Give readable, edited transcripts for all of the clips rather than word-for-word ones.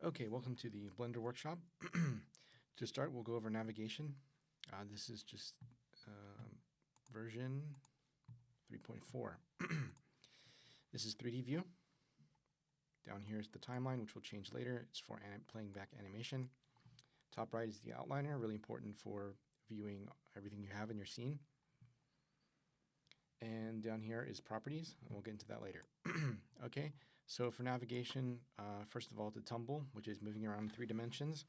Okay, welcome to the Blender workshop. To start, we'll go over navigation. This is just version 3.4. This is 3D view. Down here is the timeline, which will change later. It's for playing back animation. Top right is the outliner, really important for viewing everything you have in your scene. And down here is properties, and we'll get into that later. Okay, so for navigation, first of all, the tumble, which is moving around in 3 dimensions.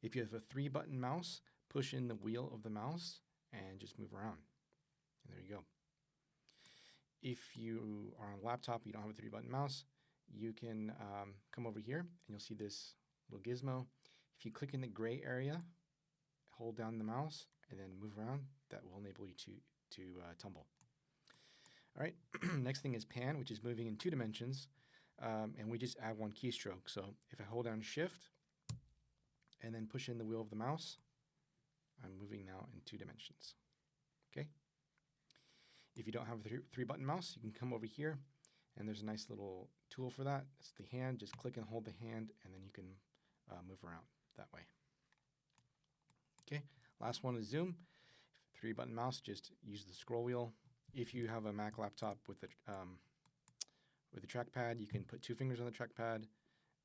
If you have a 3-button mouse, push in the wheel of the mouse and just move around. And there you go. If you are on a laptop, you don't have a 3-button mouse, you can come over here and you'll see this little gizmo. If you click in the gray area, hold down the mouse and then move around, that will enable you to tumble. All right, next thing is pan, which is moving in 2 dimensions, and we just add 1 keystroke. So if I hold down Shift and then push in the wheel of the mouse, I'm moving now in 2 dimensions. Okay. If you don't have a 3-button mouse, you can come over here, and there's a nice little tool for that. It's the hand. Just click and hold the hand, and then you can move around that way. Okay. Last one is zoom. 3-button mouse, just use the scroll wheel. If you have a Mac laptop with a trackpad, you can put 2 fingers on the trackpad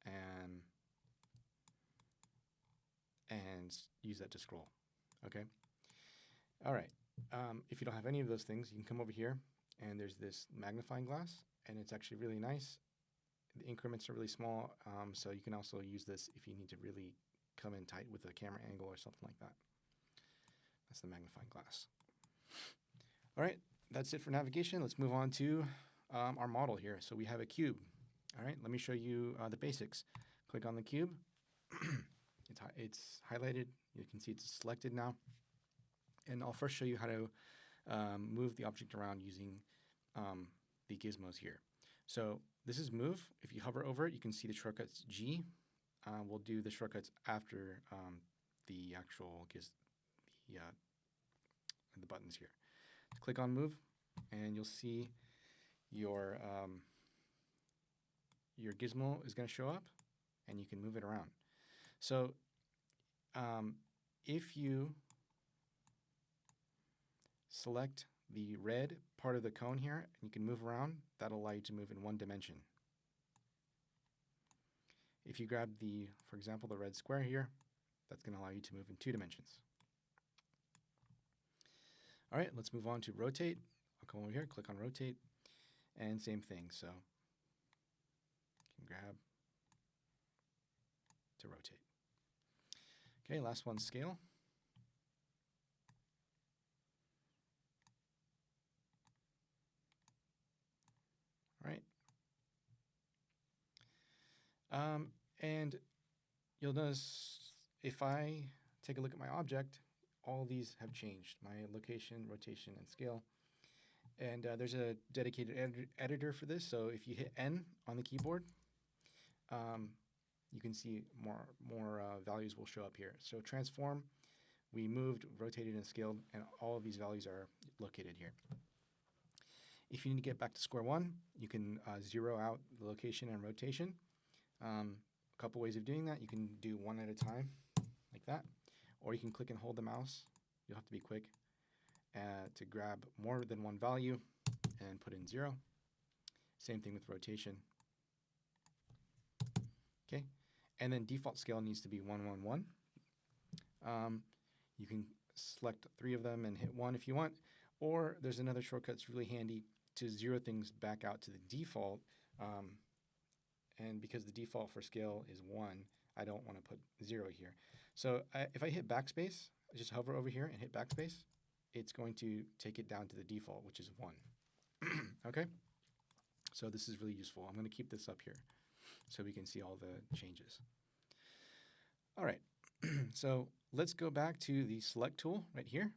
and use that to scroll. Okay. All right. If you don't have any of those things, you can come over here, and there's this magnifying glass, and it's actually really nice. The increments are really small, so you can also use this if you need to really come in tight with a camera angle or something like that. That's the magnifying glass. All right, that's it for navigation. Let's move on to our model here. So we have a cube. All right, let me show you the basics. Click on the cube. It's highlighted. You can see it's selected now. And I'll first show you how to move the object around using the gizmos here. So this is move. If you hover over it, you can see the shortcuts G. We'll do the shortcuts after the actual the buttons here. Click on move, and you'll see your gizmo is going to show up, and you can move it around. So if you select the red part of the cone here, and you can move around, that'll allow you to move in 1 dimension. If you grab for example, the red square here, that's going to allow you to move in 2 dimensions. All right, let's move on to rotate. I'll come over here, click on rotate, and same thing. So you can grab to rotate. Okay, last one, scale. All right. And you'll notice if I take a look at my object, all these have changed, my location, rotation, and scale. And there's a dedicated editor for this, so if you hit N on the keyboard, you can see more values will show up here. So transform, we moved, rotated, and scaled, and all of these values are located here. If you need to get back to square one, you can 0 out the location and rotation. A couple ways of doing that. You can do one at a time, like that. Or you can click and hold the mouse. You'll have to be quick to grab more than 1 value and put in 0. Same thing with rotation. Okay, and then default scale needs to be 1, 1, 1. You can select 3 of them and hit 1 if you want. Or there's another shortcut that's really handy to 0 things back out to the default. And because the default for scale is 1, I don't want to put 0 here. So if I hit backspace, I just hover over here and hit backspace, it's going to take it down to the default, which is 1. Okay? So this is really useful. I'm going to keep this up here so we can see all the changes. All right. So let's go back to the select tool right here.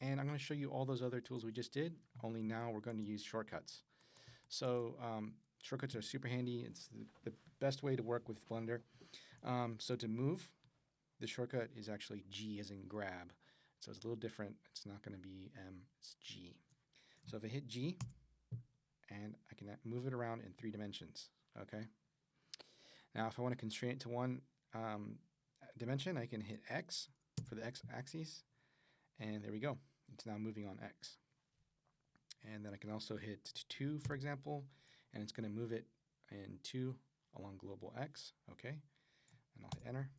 And I'm going to show you all those other tools we just did, only now we're going to use shortcuts. So shortcuts are super handy. It's the best way to work with Blender. So to move, the shortcut is actually G as in grab. So it's a little different. It's not going to be M, it's G. So if I hit G, and I can move it around in 3 dimensions, okay? Now, if I want to constrain it to one dimension, I can hit X for the X axis, and there we go. It's now moving on X. And then I can also hit 2, for example, and it's going to move it in 2 along global X. Okay, and I'll hit enter.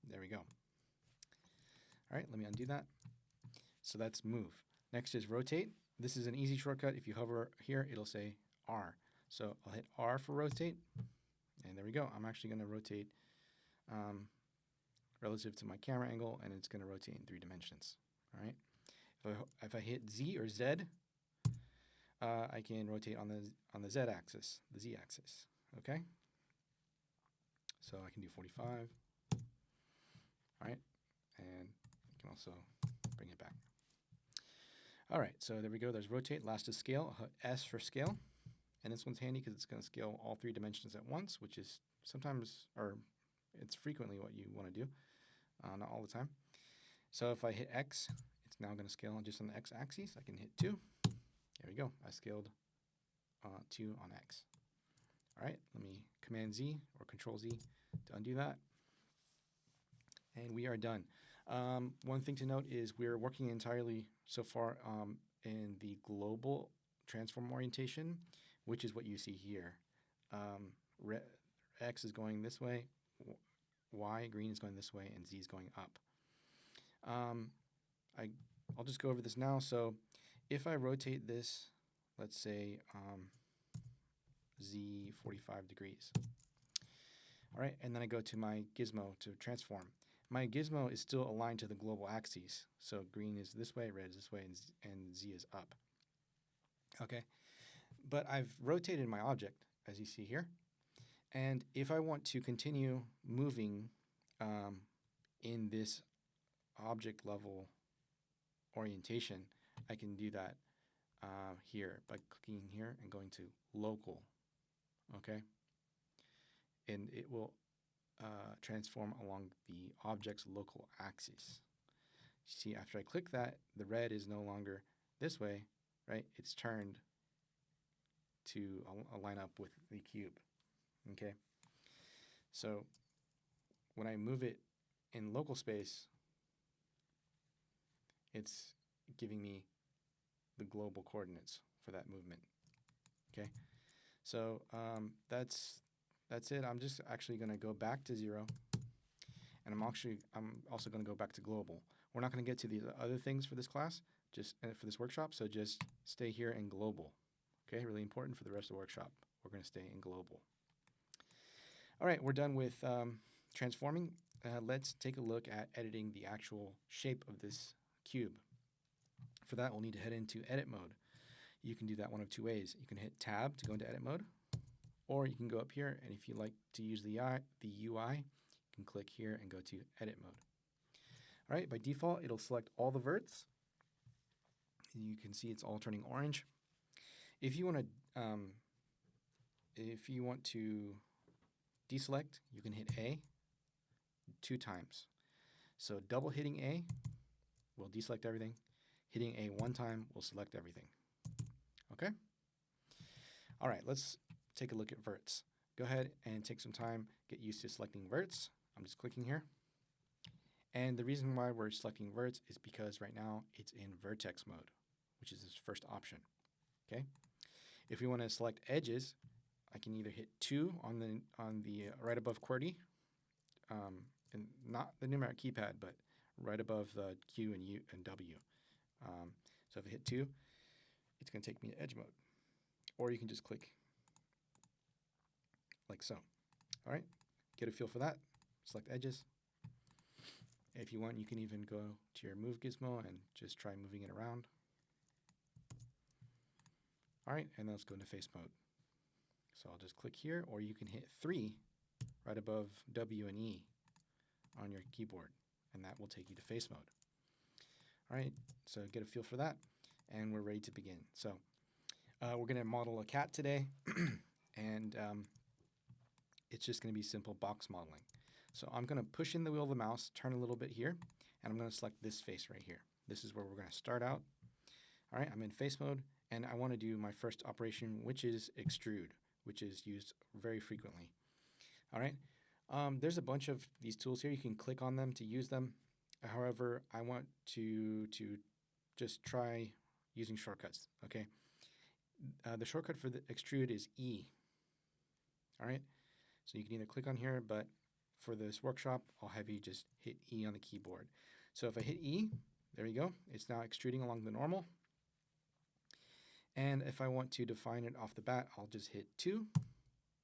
There we go. All right, let me undo that. So that's move. Next is rotate. This is an easy shortcut. If you hover here, it'll say R. So I'll hit R for rotate, and there we go. I'm actually going to rotate relative to my camera angle, and it's going to rotate in 3 dimensions. All right. If I hit Z or Z, I can rotate on the Z axis, the Z axis. Okay. So I can do 45. All right, and I can also bring it back. All right, so there we go. There's rotate. Last is scale. I'll hit S for scale, and this one's handy because it's going to scale all 3 dimensions at once, which is sometimes, or it's frequently what you want to do, not all the time. So if I hit X, it's now going to scale just on the X axis. I can hit 2. There we go. I scaled 2 on X. All right, let me Command Z or Control Z to undo that. And we are done. One thing to note is we're working entirely so far in the global transform orientation, which is what you see here. X is going this way, Y, green is going this way, and Z is going up. I'll just go over this now. So if I rotate this, let's say Z 45 degrees. All right, and then I go to my gizmo to transform. My gizmo is still aligned to the global axes. So green is this way, red is this way, and Z is up. Okay, but I've rotated my object, as you see here. And if I want to continue moving in this object level orientation, I can do that here by clicking here and going to local. Okay, and it will transform along the object's local axis. See, after I click that, the red is no longer this way, right? It's turned to line up with the cube. Okay, so when I move it in local space, it's giving me the global coordinates for that movement. Okay, so that's it. I'm just actually going to go back to 0, and I'm also going to go back to global. We're not going to get to these other things for this class, just for this workshop, so just stay here in global. Okay, really important for the rest of the workshop. We're going to stay in global. All right, we're done with transforming. Let's take a look at editing the actual shape of this cube. For that, we'll need to head into edit mode. You can do that one of 2 ways. You can hit tab to go into edit mode, or you can go up here, and if you like to use the UI, you can click here and go to edit mode. All right, by default, it'll select all the verts. You can see it's all turning orange. If you want to deselect, you can hit A 2 times. So double hitting A will deselect everything. Hitting A 1 time will select everything. Okay? All right, let's take a look at verts. Go ahead and take some time, get used to selecting verts. I'm just clicking here. And the reason why we're selecting verts is because right now it's in vertex mode, which is this first option. Okay? If we want to select edges, I can either hit 2 on the right above QWERTY, and not the numeric keypad, but right above the Q and U and W. So if I hit 2, it's going to take me to edge mode. Or you can just click like so. All right, get a feel for that. Select edges. If you want, you can even go to your move gizmo and just try moving it around. All right, and let's go into face mode. So I'll just click here, or you can hit 3 right above W and E on your keyboard, and that will take you to face mode. All right, so get a feel for that, and we're ready to begin. So we're going to model a cat today, and it's just going to be simple box modeling. So I'm going to push in the wheel of the mouse, turn a little bit here, and I'm going to select this face right here. This is where we're going to start out. All right, I'm in face mode, and I want to do my first operation, which is extrude, which is used very frequently. All right, There's a bunch of these tools here. You can click on them to use them. However, I want to just try using shortcuts, okay? The shortcut for the extrude is E, all right? So you can either click on here, but for this workshop, I'll have you just hit E on the keyboard. So if I hit E, there you go. It's now extruding along the normal. And if I want to define it off the bat, I'll just hit 2,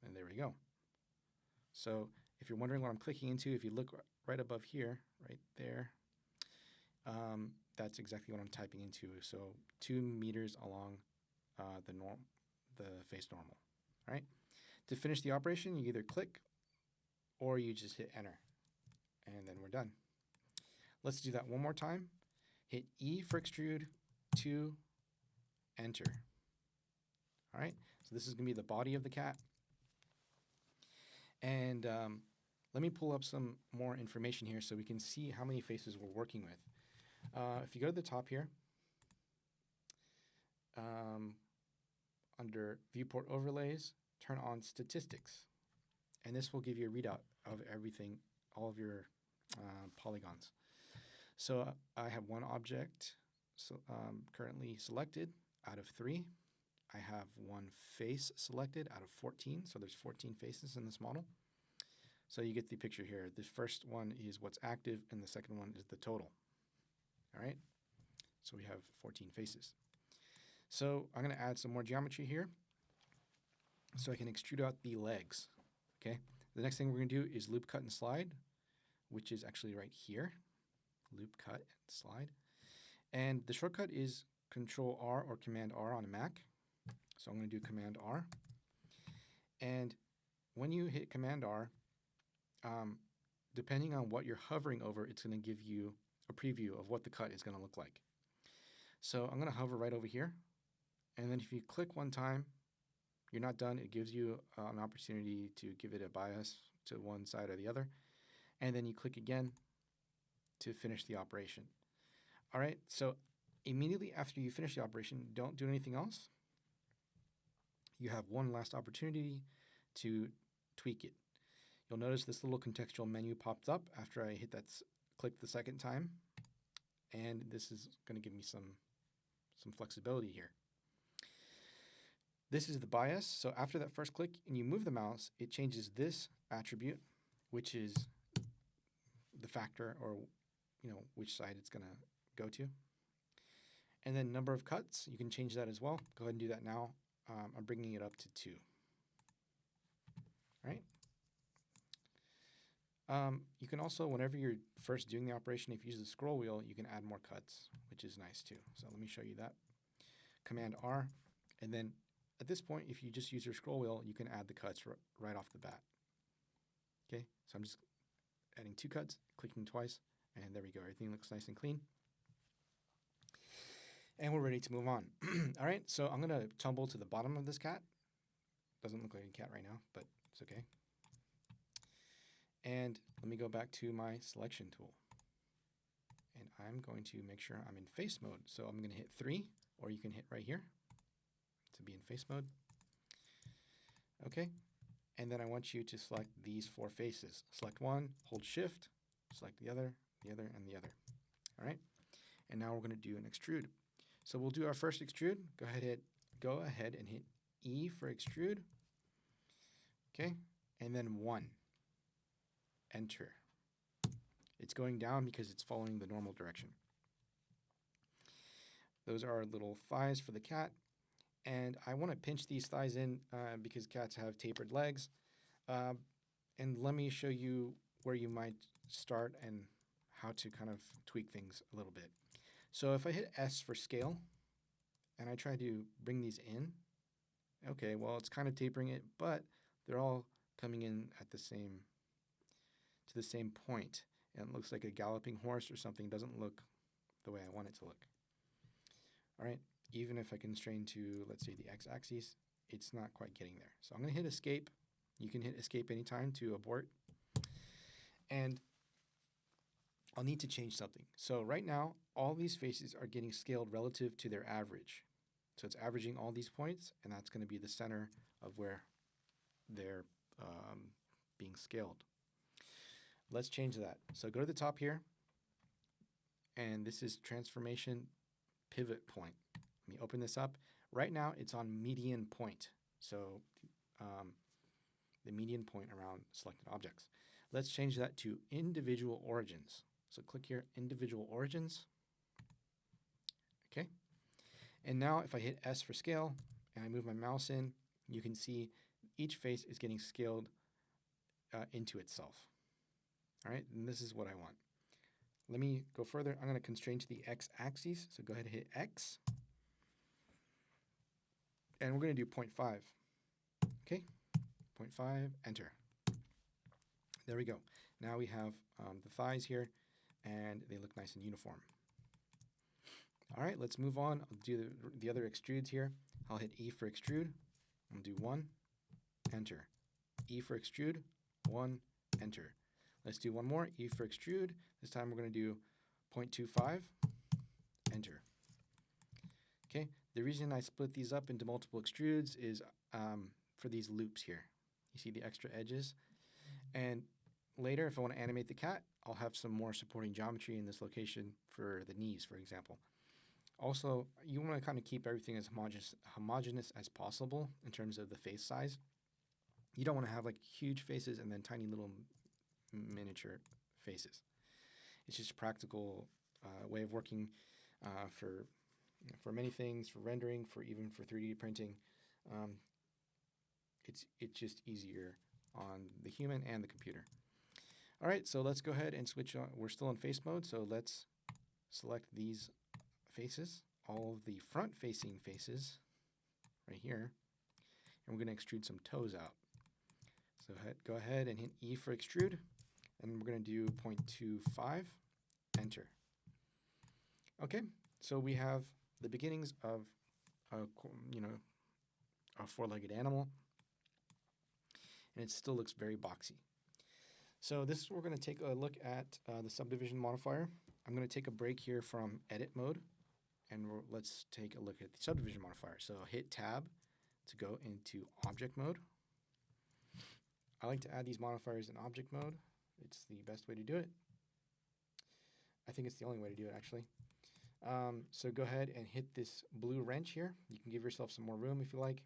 and there we go. So if you're wondering what I'm clicking into, if you look right above here, right there, that's exactly what I'm typing into. So 2 meters along the face normal, right? To finish the operation, you either click or you just hit enter, and then we're done. Let's do that one more time. Hit E for extrude, 2, enter. All right, so this is gonna be the body of the cat. And let me pull up some more information here so we can see how many faces we're working with. If you go to the top here, under viewport overlays, turn on statistics. And this will give you a readout of everything, all of your polygons. So I have 1 object currently selected out of 3. I have 1 face selected out of 14, so there's 14 faces in this model. So you get the picture here. The first one is what's active, and the second one is the total. All right, so we have 14 faces. So I'm going to add some more geometry here so I can extrude out the legs. Okay, the next thing we're going to do is loop, cut, and slide, which is actually right here. Loop, cut, and slide. And the shortcut is Control R or Command R on a Mac. So I'm going to do Command R. And when you hit Command R, depending on what you're hovering over, it's going to give you a preview of what the cut is going to look like. So I'm going to hover right over here. And then if you click one time, you're not done. It gives you an opportunity to give it a bias to one side or the other. And then you click again to finish the operation. All right, so immediately after you finish the operation, don't do anything else. You have one last opportunity to tweak it. You'll notice this little contextual menu popped up after I hit that click the second time. And this is going to give me some flexibility here. This is the bias. So after that first click and you move the mouse, it changes this attribute, which is the factor, or which side it's going to go to. And then number of cuts, you can change that as well. Go ahead and do that now. I'm bringing it up to 2. All right. You can also, whenever you're first doing the operation, if you use the scroll wheel, you can add more cuts, which is nice too. So let me show you that. Command R, and then at this point, if you just use your scroll wheel, you can add the cuts right off the bat. Okay, so I'm just adding 2 cuts, clicking twice, and there we go. Everything looks nice and clean. And we're ready to move on. All right, so I'm gonna tumble to the bottom of this cat. Doesn't look like a cat right now, but it's okay. And let me go back to my selection tool. And I'm going to make sure I'm in face mode. So I'm gonna hit 3, or you can hit right here to be in face mode. Okay, and then I want you to select these 4 faces. Select one, hold shift, select the other, and the other. All right, and now we're gonna do an extrude. So we'll do our first extrude. Go ahead and hit E for extrude. Okay, and then 1. Enter. It's going down because it's following the normal direction. Those are our little thighs for the cat. And I want to pinch these thighs in because cats have tapered legs. And let me show you where you might start and how to kind of tweak things a little bit. So if I hit S for scale and I try to bring these in, okay, well, it's kind of tapering it, but they're all coming in at to the same point. And it looks like a galloping horse or something. Doesn't look the way I want it to look. All right, even if I constrain to, let's say, the x-axis, it's not quite getting there. So I'm going to hit escape. You can hit escape anytime to abort. And I'll need to change something. So right now, all these faces are getting scaled relative to their average. So it's averaging all these points, and that's going to be the center of where they're being scaled. let's change that. So go to the top here, and this is transformation pivot point. Let me open this up. Right now it's on median point. So the median point around selected objects. Let's change that to individual origins. So click here, individual origins. Okay. And now if I hit S for scale and I move my mouse in, you can see each face is getting scaled into itself. All right, and this is what I want. Let me go further. I'm going to constrain to the X axis. So go ahead and hit X. And we're going to do 0.5. Okay, 0.5, enter. There we go. Now we have the thighs here, and they look nice and uniform. All right, let's move on. I'll do the other extrudes here. I'll hit E for extrude. I'll do 1, enter. E for extrude, 1, enter. Let's do one more, E for extrude. This time we're going to do 0.25, enter. Okay, the reason I split these up into multiple extrudes is for these loops here. You see the extra edges? And later, if I want to animate the cat, I'll have some more supporting geometry in this location for the knees, for example. Also, you want to kind of keep everything as homogeneous as possible in terms of the face size. You don't want to have like huge faces and then tiny little miniature faces. It's just a practical way of working for many things, for rendering, even for 3D printing. It's just easier on the human and the computer. All right, so let's go ahead and switch on. We're still in face mode, so let's select these faces, all of the front-facing faces right here, and we're going to extrude some toes out. So go ahead and hit E for extrude, and we're going to do 0.25, enter. Okay, so we have the beginnings of a four-legged animal, and it still looks very boxy. So this is where we're going to take a look at the subdivision modifier. I'm going to take a break here from edit mode, and let's take a look at the subdivision modifier. So I'll hit tab to go into object mode. I like to add these modifiers in object mode. It's the best way to do it. I think it's the only way to do it, actually. So go ahead and hit this blue wrench here. You can give yourself some more room if you like.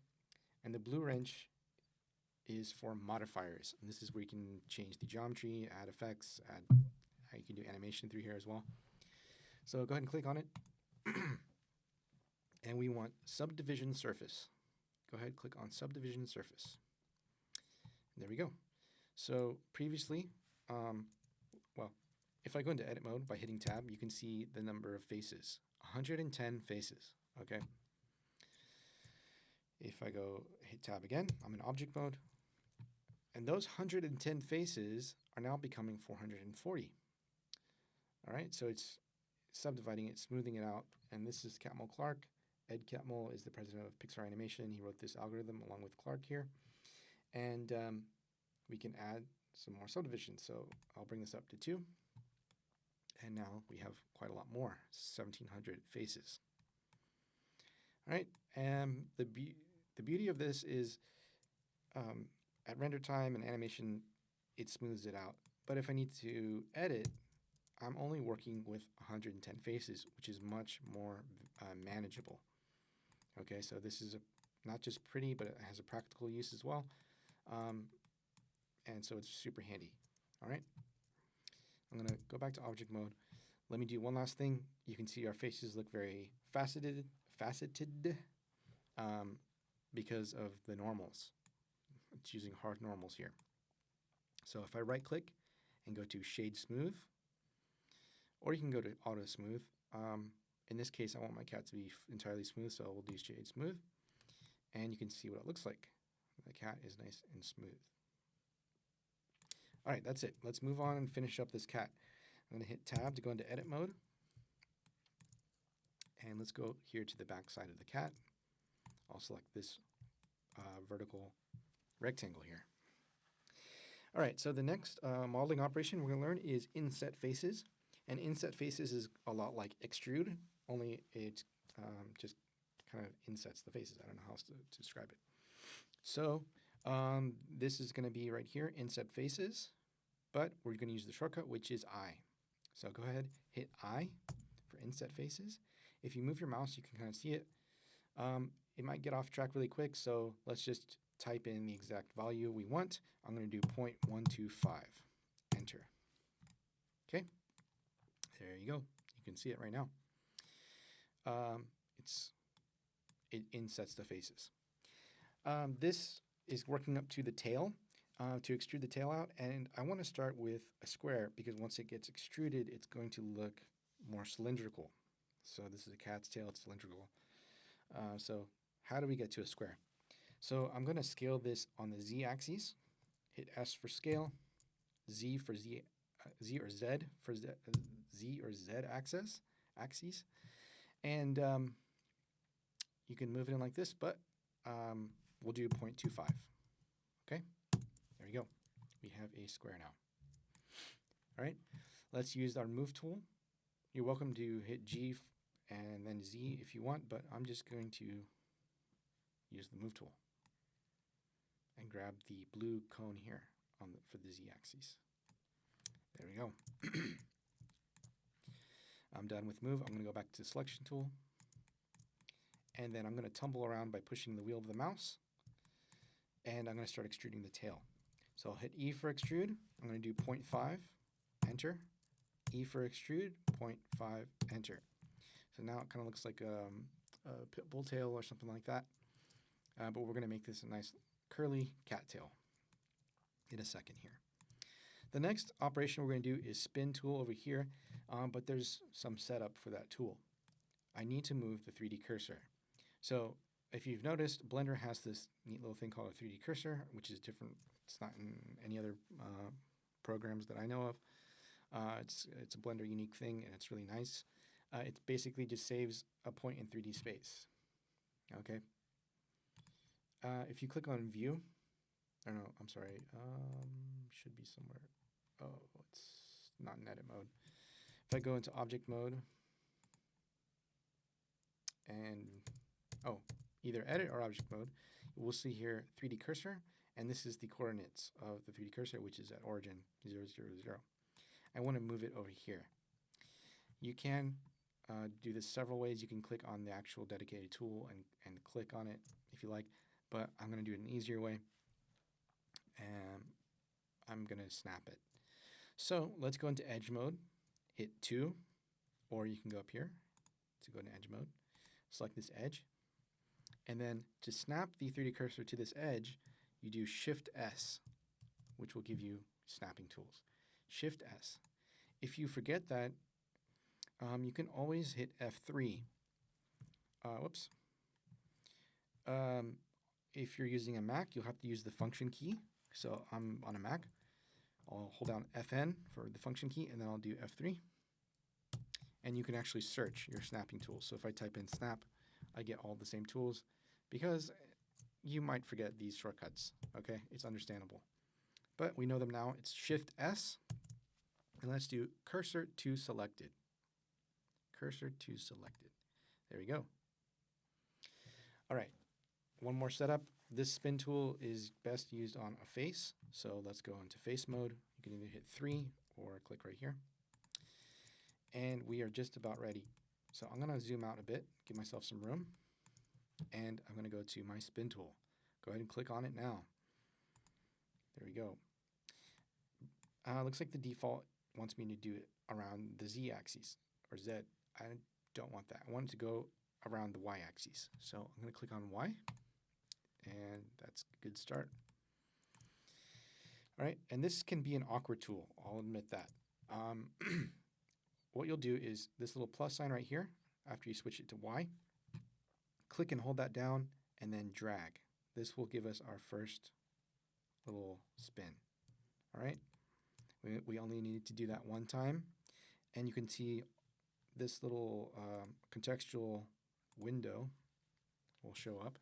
And the blue wrench is for modifiers. And this is where you can change the geometry, add effects, you can do animation through here as well. So go ahead and click on it. And we want subdivision surface. Go ahead, click on subdivision surface. There we go. So previously, if I go into edit mode by hitting tab, you can see the number of faces, 110 faces, okay? If I go hit tab again, I'm in object mode, and those 110 faces are now becoming 440. All right, so it's subdividing it, smoothing it out, and this is Catmull Clark. Ed Catmull is the president of Pixar Animation. He wrote this algorithm along with Clark here, and we can add some more subdivisions. So I'll bring this up to 2. And now we have quite a lot more, 1,700 faces. All right, and the beauty of this is at render time and animation, it smooths it out. But if I need to edit, I'm only working with 110 faces, which is much more manageable. Okay, so this is not just pretty, but it has a practical use as well. And so it's super handy. All right. I'm going to go back to object mode. Let me do one last thing. You can see our faces look very faceted because of the normals. It's using hard normals here. So if I right click and go to shade smooth, or you can go to auto smooth. In this case, I want my cat to be entirely smooth, so we'll do shade smooth. And you can see what it looks like. The cat is nice and smooth. All right, that's it. Let's move on and finish up this cat. I'm going to hit tab to go into edit mode. And let's go here to the back side of the cat. I'll select this vertical rectangle here. All right, so the next modeling operation we're going to learn is inset faces. And inset faces is a lot like extrude, only it just kind of insets the faces. I don't know how else to describe it. So this is going to be right here, inset faces. but we're going to use the shortcut, which is I. So go ahead, hit I for inset faces. If you move your mouse, you can kind of see it. It might get off track really quick, so let's just type in the exact value we want. I'm going to do 0.125. Enter. Okay, there you go. You can see it right now. It insets the faces. This is working up to the tail to extrude the tail out, and I want to start with a square because once it gets extruded, it's going to look more cylindrical. So this is a cat's tail, it's cylindrical. So how do we get to a square? So I'm going to scale this on the z-axis, hit S for scale, Z for Z or Z for Z or Z axis, and you can move it in like this, but we'll do 0.25. Okay, there you go. We have a square now. All right, let's use our move tool. You're welcome to hit G and then Z if you want, but I'm just going to use the move tool and grab the blue cone here for the z-axis. There we go. I'm done with move. I'm going to go back to the selection tool, and then I'm going to tumble around by pushing the wheel of the mouse, and I'm going to start extruding the tail. So I'll hit E for extrude. I'm going to do 0.5, enter. E for extrude, 0.5, enter. So now it kind of looks like a pit bull tail or something like that, but we're going to make this a nice curly cat tail in a second here. The next operation we're going to do is spin tool over here, but there's some setup for that tool. I need to move the 3D cursor. So if you've noticed, Blender has this neat little thing called a 3D cursor, which is different. It's not in any other programs that I know of. It's a Blender unique thing, and it's really nice. It basically just saves a point in 3D space. Okay. If you click on View, or no, I'm sorry, should be somewhere. Oh, it's not in edit mode. If I go into object mode and, either edit or object mode, we'll see here 3D cursor, and this is the coordinates of the 3D cursor, which is at origin 0, 0, 0. I want to move it over here. You can do this several ways. You can click on the actual dedicated tool and click on it if you like, but I'm going to do it an easier way, and I'm going to snap it. So let's go into edge mode, hit 2, or you can go up here to go into edge mode, select this edge, and then to snap the 3D cursor to this edge, you do Shift S, which will give you snapping tools. Shift S. If you forget that, you can always hit F3. If you're using a Mac, you'll have to use the function key. So I'm on a Mac. I'll hold down Fn for the function key, and then I'll do F3. And you can actually search your snapping tools. So if I type in snap, I get all the same tools because you might forget these shortcuts. Okay, it's understandable. But we know them now. It's Shift S, and let's do cursor to selected. Cursor to selected. There we go. All right, one more setup. This spin tool is best used on a face, so let's go into face mode. You can either hit 3 or click right here. And we are just about ready. So I'm going to zoom out a bit, give myself some room, and I'm going to go to my spin tool. Go ahead and click on it now. There we go. Looks like the default wants me to do it around the z-axis, or z. I don't want that. I want it to go around the y-axis. So I'm going to click on y, and that's a good start. All right, and this can be an awkward tool, I'll admit that. What you'll do is this little plus sign right here, after you switch it to y, click and hold that down, and then drag. This will give us our first little spin. All right, we only needed to do that one time, and you can see this little contextual window will show up.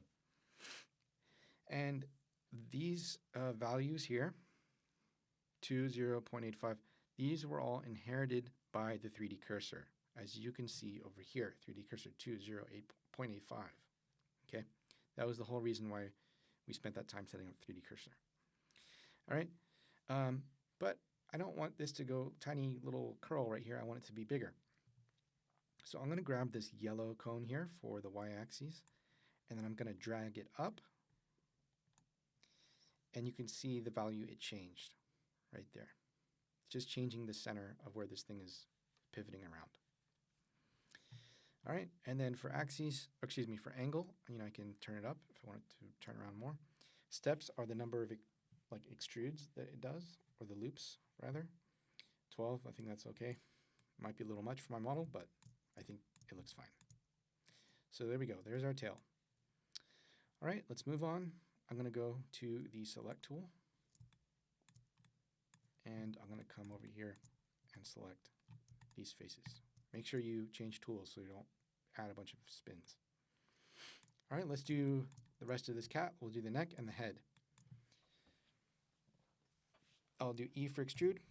And these values here, 2, 0, 0.85, these were all inherited by the 3D cursor. As you can see over here, 3D cursor 2, 0, 0.85. Okay, that was the whole reason why we spent that time setting up 3D cursor. All right, but I don't want this to go tiny little curl right here. I want it to be bigger. So I'm going to grab this yellow cone here for the y-axis, and then I'm going to drag it up, and you can see the value it changed right there. Just changing the center of where this thing is pivoting around. All right, and then for axes, excuse me, for angle, I can turn it up if I want it to turn around more. Steps are the number of like extrudes that it does, or the loops rather. 12, I think that's okay. Might be a little much for my model, but I think it looks fine. So there we go, there's our tail. All right, let's move on. I'm gonna go to the select tool, and I'm gonna come over here and select these faces. Make sure you change tools so you don't add a bunch of spins. All right, let's do the rest of this cat. We'll do the neck and the head. I'll do E for extrude,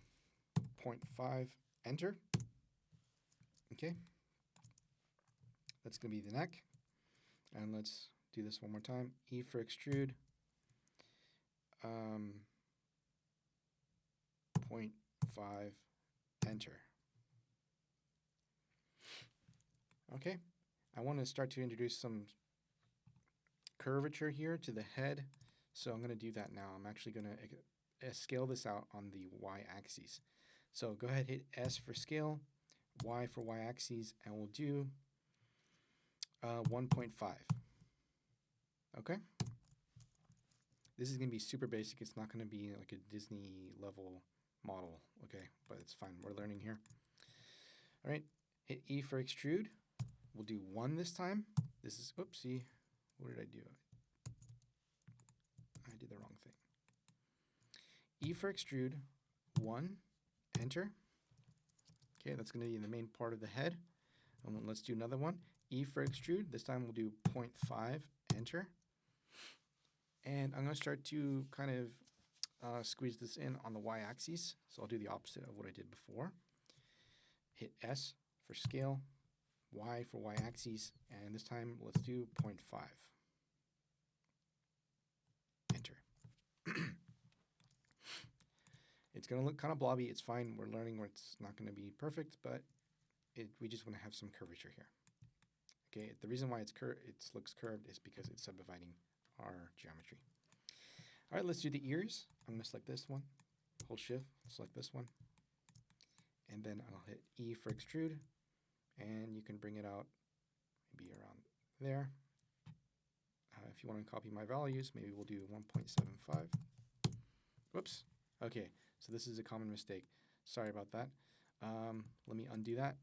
0.5, enter. Okay, that's gonna be the neck. And let's do this one more time. E for extrude, 0.5, enter. Okay, I want to start to introduce some curvature here to the head, so I'm going to do that now. I'm actually going to scale this out on the y-axis. So go ahead, hit S for scale, Y for y-axis, and we'll do 1.5. Okay? This is going to be super basic. It's not going to be like a Disney level model, okay? But it's fine. We're learning here. All right, hit E for extrude. We'll do 1 this time. This is, oopsie, what did I do? I did the wrong thing. E for extrude, 1, enter. Okay, that's going to be the main part of the head. And let's do another one. E for extrude, this time we'll do 0.5, enter. And I'm going to start to kind of squeeze this in on the y-axis. So I'll do the opposite of what I did before. Hit S for scale, Y for y-axis, and this time let's do 0.5. Enter. It's going to look kind of blobby. It's fine. We're learning where it's not going to be perfect, but we just want to have some curvature here. Okay, the reason why it looks curved is because it's subdividing our geometry. All right, let's do the ears. I'm going to select this one, hold shift, select this one, and then I'll hit E for extrude, and you can bring it out maybe around there. If you want to copy my values, maybe we'll do 1.75. Whoops. Okay, so this is a common mistake. Sorry about that. Let me undo that.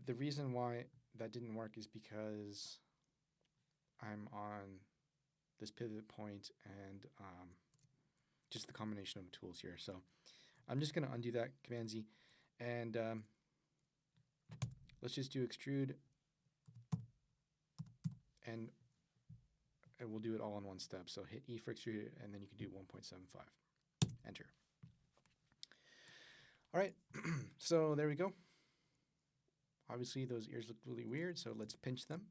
The reason why that didn't work is because I'm on this pivot point and just the combination of tools here. So I'm just going to undo that, Command Z, and let's just do extrude, and we'll do it all in one step. So hit E for extrude, and then you can do 1.75. Enter. All right, so there we go. Obviously, those ears look really weird, so let's pinch them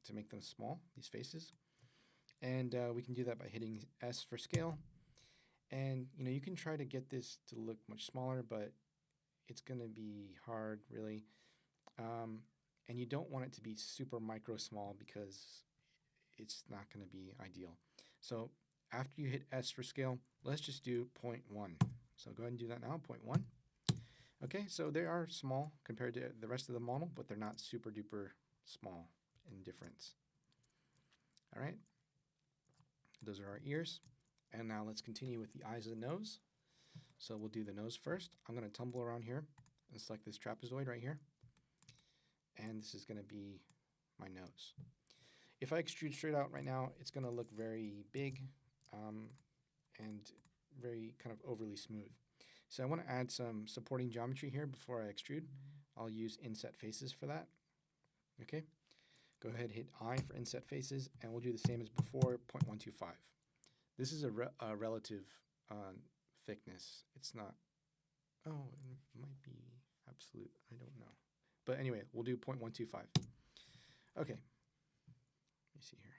to make them small, these faces. And we can do that by hitting S for scale. And you can try to get this to look much smaller, but it's going to be hard, really. And you don't want it to be super micro small because it's not going to be ideal. So after you hit S for scale, let's just do 0.1. So go ahead and do that now, 0.1. Okay, so they are small compared to the rest of the model, but they're not super duper small in difference. All right, those are our ears. And now let's continue with the eyes and the nose. So we'll do the nose first. I'm going to tumble around here and select this trapezoid right here. And this is going to be my nose. If I extrude straight out right now, it's going to look very big and very kind of overly smooth. So I want to add some supporting geometry here before I extrude. I'll use inset faces for that. Okay, go ahead, hit I for inset faces, and we'll do the same as before, 0.125. This is a relative thickness. It's not, oh, it might be absolute, I don't know. But anyway, we'll do 0.125. Okay, let me see here.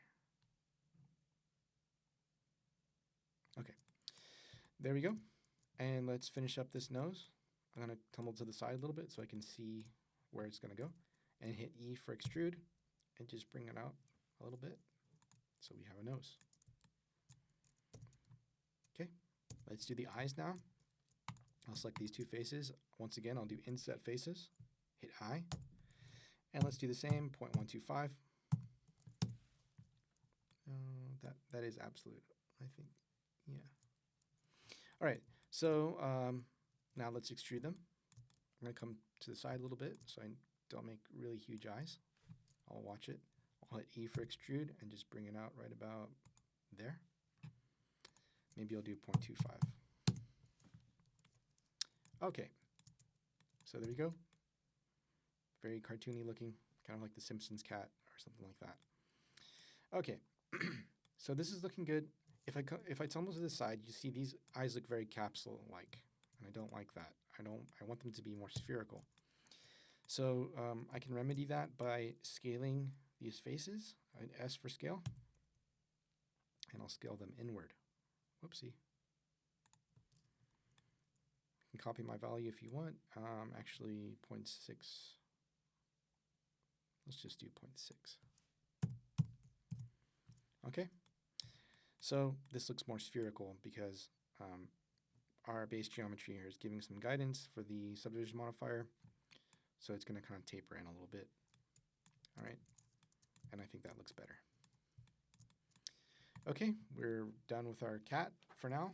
Okay, There we go. And let's finish up this nose. I'm going to tumble to the side a little bit so I can see where it's going to go. And hit E for extrude and just bring it out a little bit so we have a nose. Okay, let's do the eyes now. I'll select these two faces. Once again, I'll do inset faces, hit I, and let's do the same, 0.125. That is absolute, I think, yeah. All right, so now let's extrude them. I'm gonna come to the side a little bit so I don't make really huge eyes. I'll watch it. I'll hit E for extrude and just bring it out right about there. Maybe I'll do 0.25. Okay, so there we go. Very cartoony looking, kind of like the Simpsons cat or something like that. Okay, so this is looking good. If I tumble to the side, you see these eyes look very capsule-like, and I don't like that. I want them to be more spherical. So I can remedy that by scaling these faces. S for scale, and I'll scale them inward. Whoopsie. You can copy my value if you want. Actually, 0.6. Let's just do 0.6. Okay. So this looks more spherical because our base geometry here is giving some guidance for the subdivision modifier. So it's going to kind of taper in a little bit. All right. And I think that looks better. Okay, we're done with our cat for now.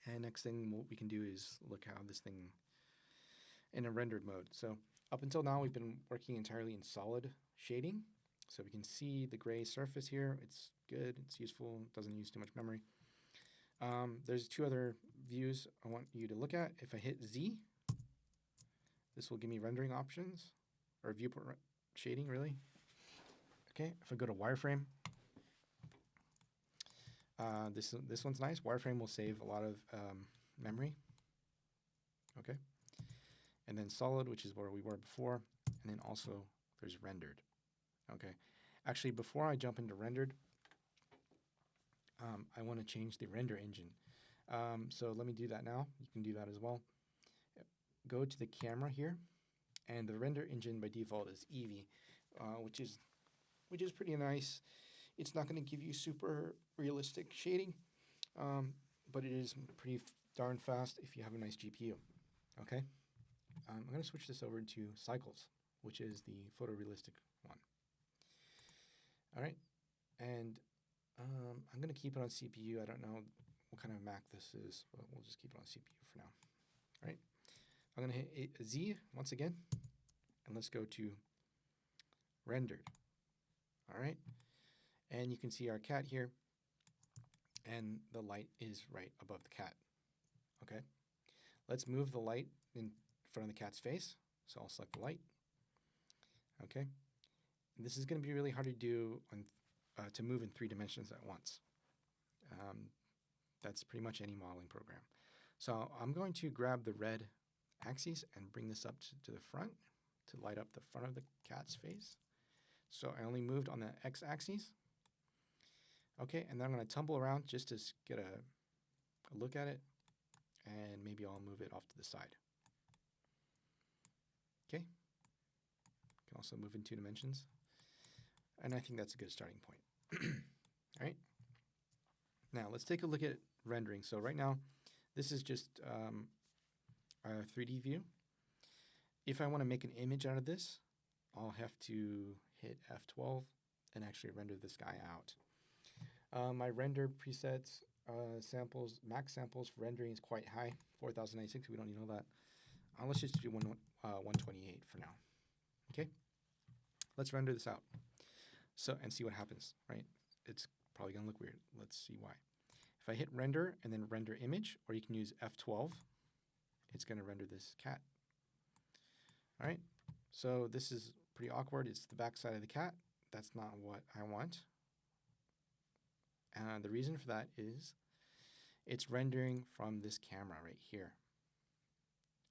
And next thing what we can do is look how this thing in a rendered mode. So up until now, we've been working entirely in solid shading. So we can see the gray surface here. It's good, it's useful, doesn't use too much memory. There's two other views I want you to look at. If I hit Z, this will give me rendering options, or viewport shading, really. Okay, if I go to wireframe, this one's nice. Wireframe will save a lot of memory. Okay, and then solid, which is where we were before, and then also there's rendered. Okay, actually, before I jump into rendered, I want to change the render engine. So let me do that now. You can do that as well. Go to the camera here, and the render engine by default is Eevee, which is pretty nice. It's not going to give you super realistic shading, but it is pretty darn fast if you have a nice GPU. Okay, I'm going to switch this over to cycles, which is the photorealistic one. All right, and I'm going to keep it on CPU. I don't know what kind of Mac this is, but we'll just keep it on CPU for now. All right, I'm going to hit Z once again, and let's go to rendered. All right, and you can see our cat here, and the light is right above the cat. Okay, let's move the light in front of the cat's face. So I'll select the light. Okay, and this is going to be really hard to do on to move in 3 dimensions at once. That's pretty much any modeling program. So I'm going to grab the red axis and bring this up to the front to light up the front of the cat's face. So I only moved on the x-axis. Okay, and then I'm going to tumble around just to get a look at it, and maybe I'll move it off to the side. Okay, you can also move in 2 dimensions, and I think that's a good starting point. All right, now let's take a look at rendering. So right now, this is just a 3D view. If I want to make an image out of this, I'll have to hit F12 and actually render this guy out. My render presets samples, max samples for rendering is quite high, 4096. We don't need all that. Let's just do 128 for now. Okay, let's render this out. So and see what happens. Right, it's probably gonna look weird. Let's see why. If I hit render and then render image, or you can use F12, it's gonna render this cat. All right, so this is pretty awkward. It's the back side of the cat. That's not what I want. And the reason for that is it's rendering from this camera right here.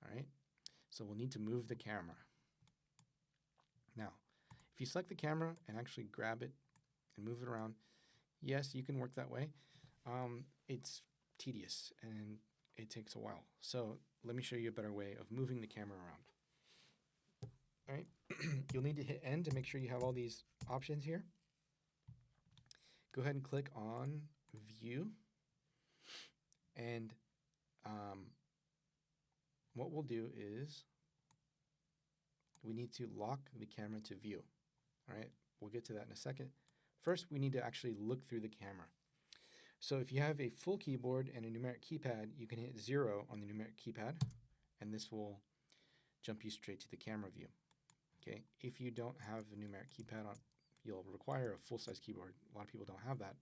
All right, so we'll need to move the camera. Now, if you select the camera and actually grab it and move it around, yes, you can work that way. It's tedious and it takes a while. So let me show you a better way of moving the camera around. All right, you'll need to hit N to make sure you have all these options here. Go ahead and click on View, and what we'll do is we need to lock the camera to view. All right, we'll get to that in a second. First, we need to actually look through the camera. So if you have a full keyboard and a numeric keypad, you can hit 0 on the numeric keypad, and this will jump you straight to the camera view. Okay, if you don't have a numeric keypad on, you'll require a full-size keyboard. A lot of people don't have that.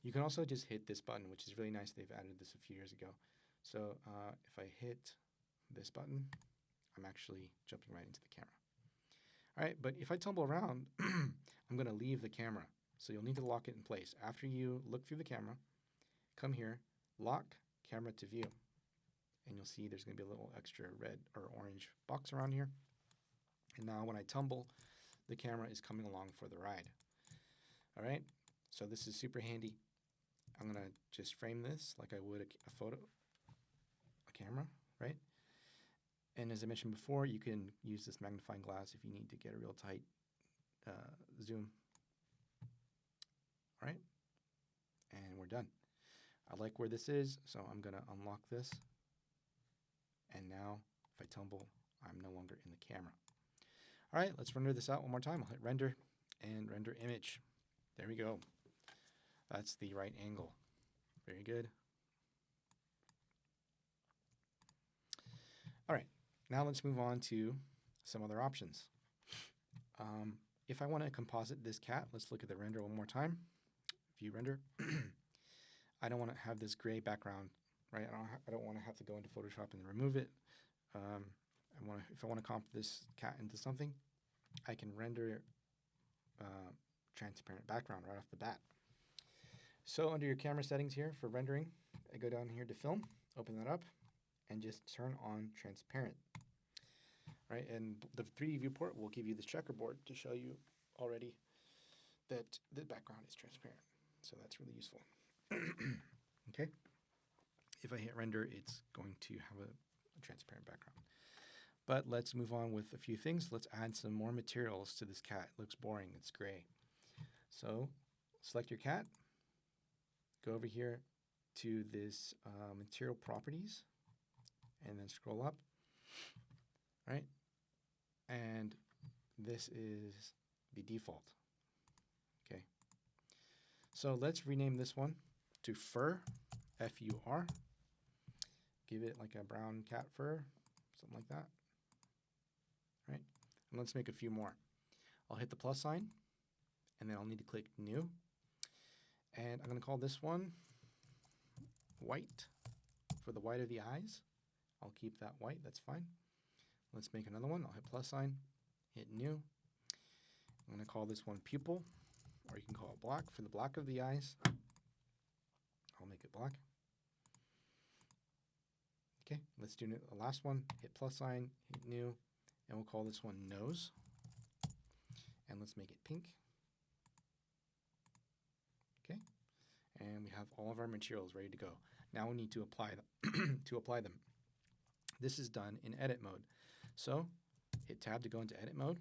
You can also just hit this button, which is really nice. They've added this a few years ago. So if I hit this button, I'm actually jumping right into the camera. All right, but if I tumble around, I'm going to leave the camera. So you'll need to lock it in place. After you look through the camera, come here, lock camera to view. And you'll see there's going to be a little extra red or orange box around here. And now when I tumble, the camera is coming along for the ride. All right, so this is super handy. I'm going to just frame this like I would a photo, a camera, right? And as I mentioned before, you can use this magnifying glass if you need to get a real tight zoom. All right, and we're done. I like where this is, so I'm going to unlock this. And now, if I tumble, I'm no longer in the camera. All right, let's render this out one more time. I'll hit render and render image. There we go. That's the right angle. Very good. All right, now let's move on to some other options. If I want to composite this cat, let's look at the render one more time. View render. I don't want to have this gray background, right? I don't want to have to go into Photoshop and remove it. If I want to comp this cat into something, I can render transparent background right off the bat. So under your camera settings here for rendering, I go down here to film, open that up, and just turn on transparent. Right, and the 3D viewport will give you this checkerboard to show you already that the background is transparent. So that's really useful. Okay. If I hit render, it's going to have a transparent background. But let's move on with a few things. Let's add some more materials to this cat. It looks boring. It's gray. So select your cat. Go over here to this material properties, and then scroll up. All right. And this is the default. Okay. So let's rename this one to fur, F-U-R. Give it like a brown cat fur, something like that. All right. And let's make a few more. I'll hit the plus sign, and then I'll need to click new. And I'm going to call this one white for the white of the eyes. I'll keep that white. That's fine. Let's make another one. I'll hit plus sign, hit new. I'm going to call this one pupil, or you can call it black for the black of the eyes. I'll make it black. Okay, let's do the last one. Hit plus sign, hit new, and we'll call this one nose. And let's make it pink. Okay, and we have all of our materials ready to go. Now we need to apply them. To apply them. This is done in edit mode. So hit tab to go into edit mode.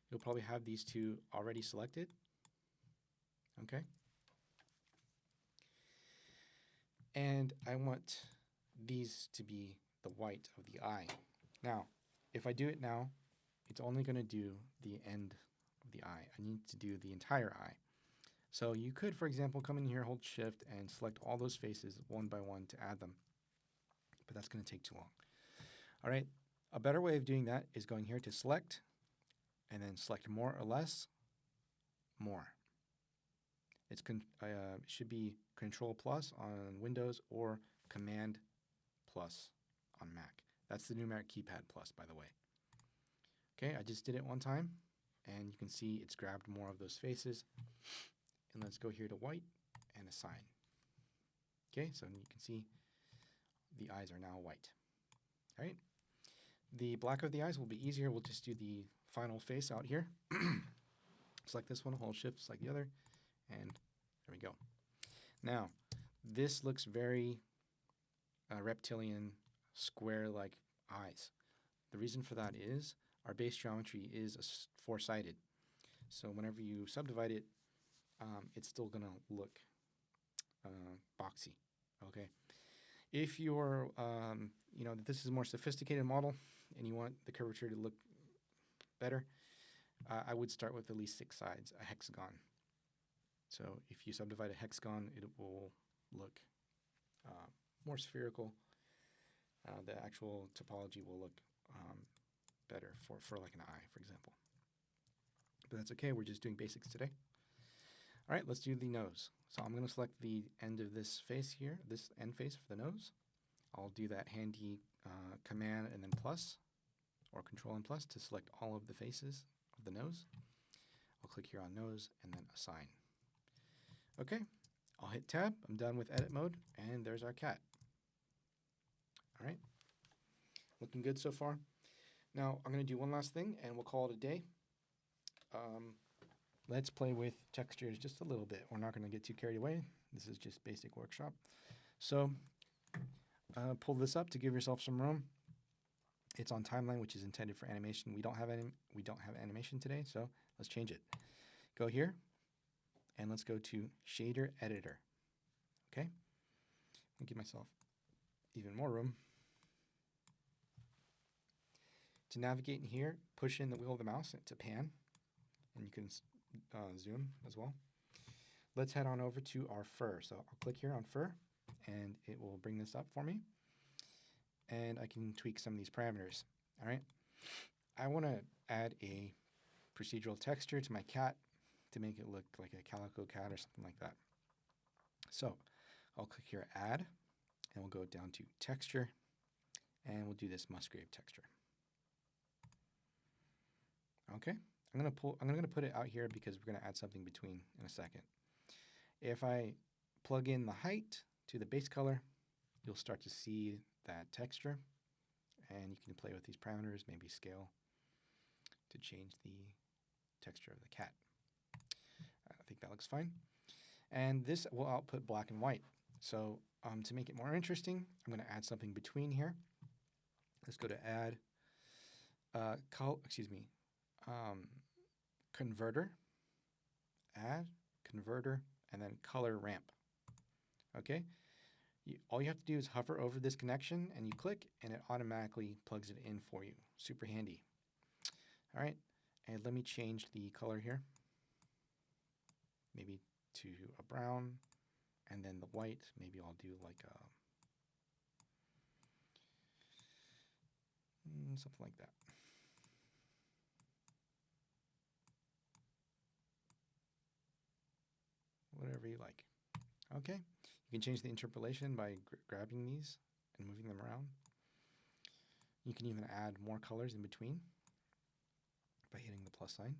You'll probably have these two already selected. Okay. And I want these to be the white of the eye. Now, if I do it now, it's only going to do the end of the eye. I need to do the entire eye. So you could, for example, come in here, hold shift, and select all those faces one by one to add them. But that's going to take too long. All right, a better way of doing that is going here to select, and then select more or less, more. It should be Control plus on Windows or Command plus on Mac. That's the numeric keypad plus, by the way. Okay, I just did it one time, and you can see it's grabbed more of those faces. And let's go here to white and assign. Okay, so you can see the eyes are now white. All right. The black of the eyes will be easier. We'll just do the final face out here. Select this one, hold shift, select the other, and there we go. Now, this looks very reptilian square-like eyes. The reason for that is our base geometry is four-sided. So whenever you subdivide it, it's still going to look boxy, okay? If you're, this is a more sophisticated model and you want the curvature to look better, I would start with at least 6 sides, a hexagon. So if you subdivide a hexagon, it will look more spherical. The actual topology will look better for like an eye, for example. But that's okay, we're just doing basics today. All right, let's do the nose. So I'm going to select the end of this face here, this end face for the nose. I'll do that handy command and then plus, or control and plus to select all of the faces of the nose. I'll click here on nose and then assign. Okay, I'll hit tab, I'm done with edit mode, and there's our cat. All right, looking good so far. Now I'm going to do one last thing and we'll call it a day. Let's play with textures just a little bit. We're not going to get too carried away. This is just basic workshop. So pull this up to give yourself some room. It's on timeline, which is intended for animation. We don't have animation today, so let's change it. Go here, and let's go to Shader Editor. Okay, I'll give myself even more room. To navigate in here, push in the wheel of the mouse to pan, and you can zoom as well. Let's head on over to our fur. So I'll click here on fur, and it will bring this up for me. And I can tweak some of these parameters. All right, I want to add a procedural texture to my cat to make it look like a calico cat or something like that. So I'll click here, add, and we'll go down to texture, and we'll do this Musgrave texture. Okay, I'm gonna put it out here because we're gonna add something between in a second. If I plug in the height to the base color, you'll start to see that texture, and you can play with these parameters, maybe scale to change the texture of the cat. I think that looks fine. And this will output black and white. So to make it more interesting, I'm going to add something between here. Let's go to add converter, add converter, and then color ramp. Okay, all you have to do is hover over this connection and you click and it automatically plugs it in for you. Super handy. All right, and let me change the color here, maybe to a brown, and then the white, maybe I'll do like a something like that. Whatever you like. Okay, you can change the interpolation by grabbing these and moving them around. You can even add more colors in between by hitting the plus sign.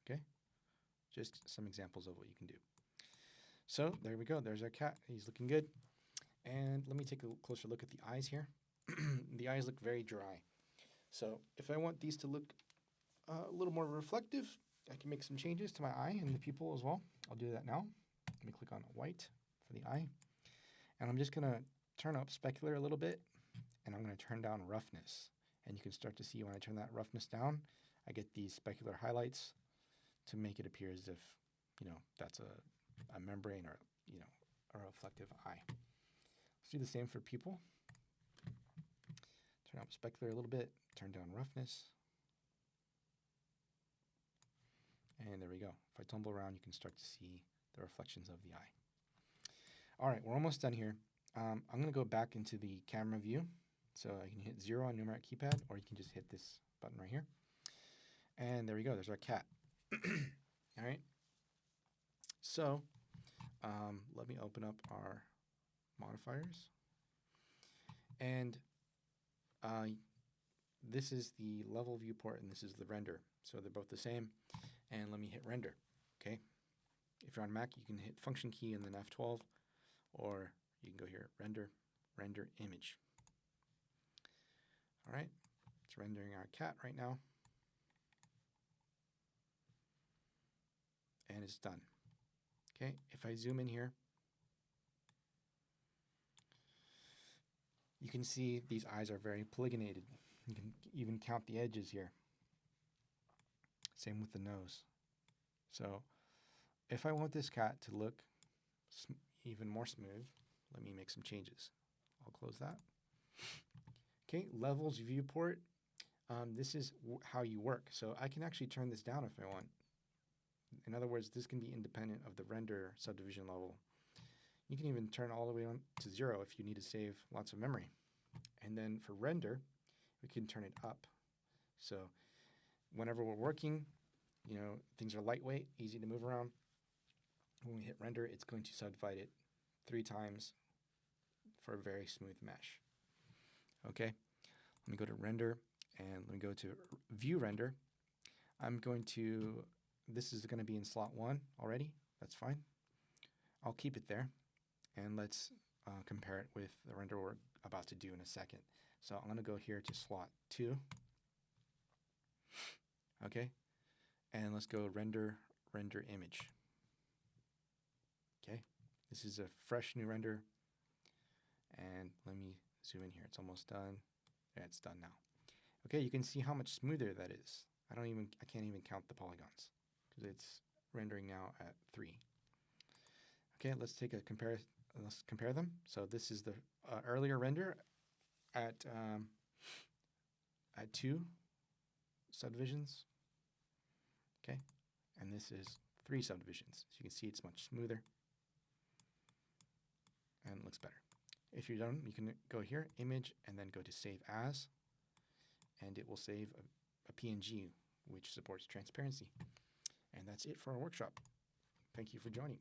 Okay, just some examples of what you can do. So there we go, there's our cat, he's looking good. And let me take a closer look at the eyes here. The eyes look very dry. So if I want these to look a little more reflective, I can make some changes to my eye and the pupil as well. I'll do that now. Let me click on white for the eye. And I'm just gonna turn up specular a little bit, and I'm gonna turn down roughness. And you can start to see when I turn that roughness down, I get these specular highlights to make it appear as if, that's a membrane or, a reflective eye. Let's do the same for pupil. Turn up specular a little bit, turn down roughness. And there we go. If I tumble around, you can start to see the reflections of the eye. All right, we're almost done here. I'm going to go back into the camera view. So I can hit 0 on numeric keypad, or you can just hit this button right here. And there we go. There's our cat. All right. So let me open up our modifiers. And this is the level viewport, and this is the render. So they're both the same. And let me hit render, okay? If you're on Mac, you can hit function key and then F12, or you can go here, render image. All right, it's rendering our cat right now. And it's done. Okay, if I zoom in here, You can see these eyes are very polygonated. You can even count the edges here. Same with the nose. So if I want this cat to look even more smooth, let me make some changes. I'll close that. Okay, levels viewport. This is how you work. So I can actually turn this down if I want. In other words, this can be independent of the render subdivision level. You can even turn all the way on to 0 if you need to save lots of memory. And then for render, we can turn it up. So whenever we're working, things are lightweight, easy to move around. When we hit render, it's going to subdivide it 3 times for a very smooth mesh. Okay, let me go to render and let me go to view render. This is going to be in slot 1 already. That's fine. I'll keep it there. And let's compare it with the render we're about to do in a second. So I'm going to go here to slot 2. Okay, and let's go render image. Okay, this is a fresh new render. And let me zoom in here. It's almost done. Yeah, it's done now. Okay, you can see how much smoother that is. I can't even count the polygons because it's rendering now at 3. Okay, let's compare them. So this is the earlier render at 2 subdivisions. Okay, and this is 3 subdivisions. So you can see it's much smoother and looks better. If you're done, you can go here, image, and then go to save as, and it will save a PNG which supports transparency. And that's it for our workshop. Thank you for joining.